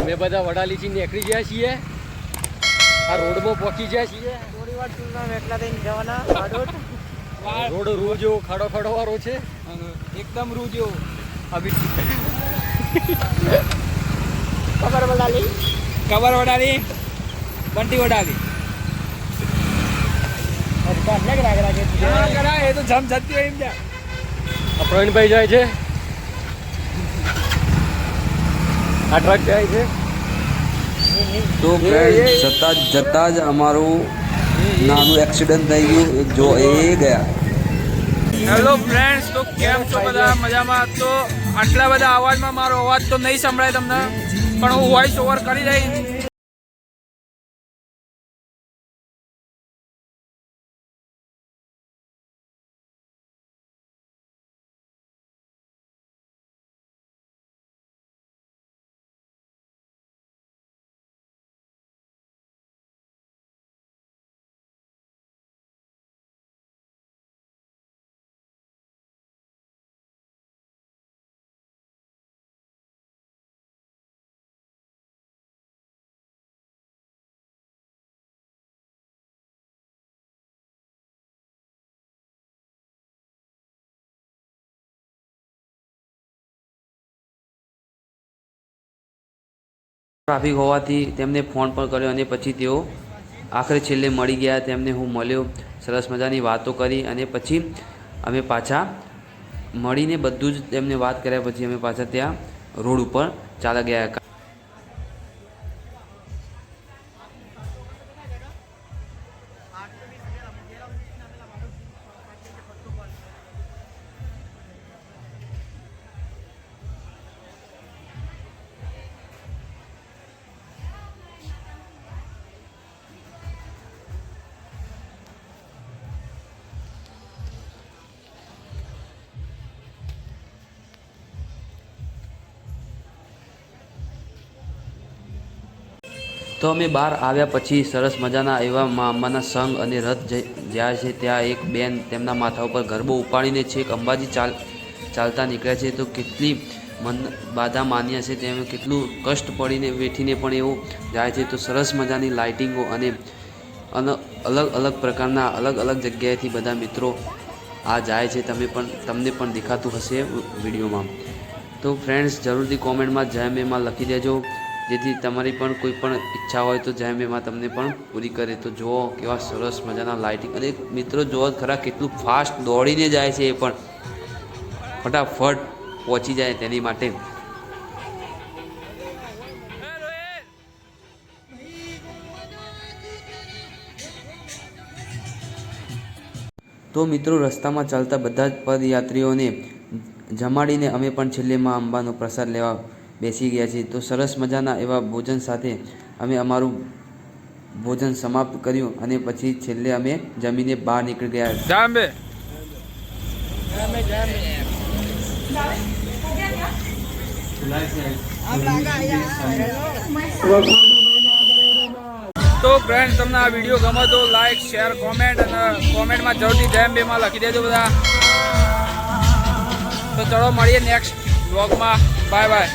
અમે બધા વડાલીથી નીકળી ગયા છીએ, આ રોડમાં પહોંચી ગયા છીએ. થોડી વાર ટૂરમાં એકલા થઈને જવાના. રોડ રૂ જેવો ખાડો ખાડો વાળો છે, એકદમ રૂ જેવો. ખબર વડાલી, કબર વડાલી, બંટી વડાલી. એ તો જમ જતી હોય એમ ત્યાં. પ્રવીણભાઈ જાય છે, આ ટ્રક જાય છે. તો ફ્રેન્ડ જતા જ અમારું નાનું એક્સિડન્ટ થઈ ગયું, જો એ ગયા. હેલો ફ્રેન્ડ્સ, તો કેમ છો બધા? મજામાં? તો આટલા બધા અવાજમાં મારો અવાજ તો નહીં સંભળાય તમને, પણ હું વોઇસ ઓવર કરી દઈશ. ટ્રાફિક હોવાથી તેમને ફોન પણ કર્યો અને પછી તેઓ આખરે છેલ્લે મળી ગયા. તેમને હું મળ્યો, સરસ મજાની વાતો કરી અને પછી અમે પાછા મળીને બધું જ તેમને વાત કર્યા પછી અમે પાછા ત્યાં રોડ ઉપર ચાલ્યા ગયા. તો અમે બહાર આવ્યા પછી સરસ મજાના એવા મા અંબાના સંઘ અને રથ જાય છે. ત્યાં એક બેન તેમના માથા ઉપર ગરબો ઉપાડીને છેક અંબાજી ચાલતા નીકળ્યા છે. તો કેટલી બાધા માન્યા છે, તેમને કેટલું કષ્ટ પડીને વેઠીને પણ એવું જાય છે. તો સરસ મજાની લાઇટિંગો અને અલગ અલગ પ્રકારના અલગ અલગ જગ્યાએથી બધા મિત્રો આ જાય છે. તમને પણ દેખાતું હશે વિડીયોમાં. તો ફ્રેન્ડ્સ, જરૂરથી કોમેન્ટમાં જય મેમાં લખી દેજો, જેથી તમારી પણ કોઈ પણ ઈચ્છા હોય તો જય મેમાં તમને પણ પૂરી કરે. તો જુઓ કેવા સરસ મજાના લાઇટિંગ, અને મિત્રો જુઓ ખરા કેટલું ફાસ્ટ દોડીને જાય છે, એ પણ ફટાફટ પહોંચી જાય તેની માટે. તો મિત્રો, રસ્તામાં ચાલતા બધા જ પદયાત્રીઓને જમાડીને અમે પણ છેલ્લે માં અંબાનો પ્રસાદ લેવા બેસી ગયા છીએ. તો સરસ મજાના એવા ભોજન સાથે અમે અમારું ભોજન સમાપ્ત કર્યું અને પછી છેલ્લે અમે જમીને બહાર નીકળી ગયા. જાંબે તો ફ્રેન્ડ, તમને આ વિડીયો ગમે તો લાઈક, શેર, કોમેન્ટ અને કોમેન્ટમાં જરૂરથી જય અંબેમાં લખી દેજો બધા. તો ચલો મળીએ નેક્સ્ટ વ્લોગમાં. Bye bye.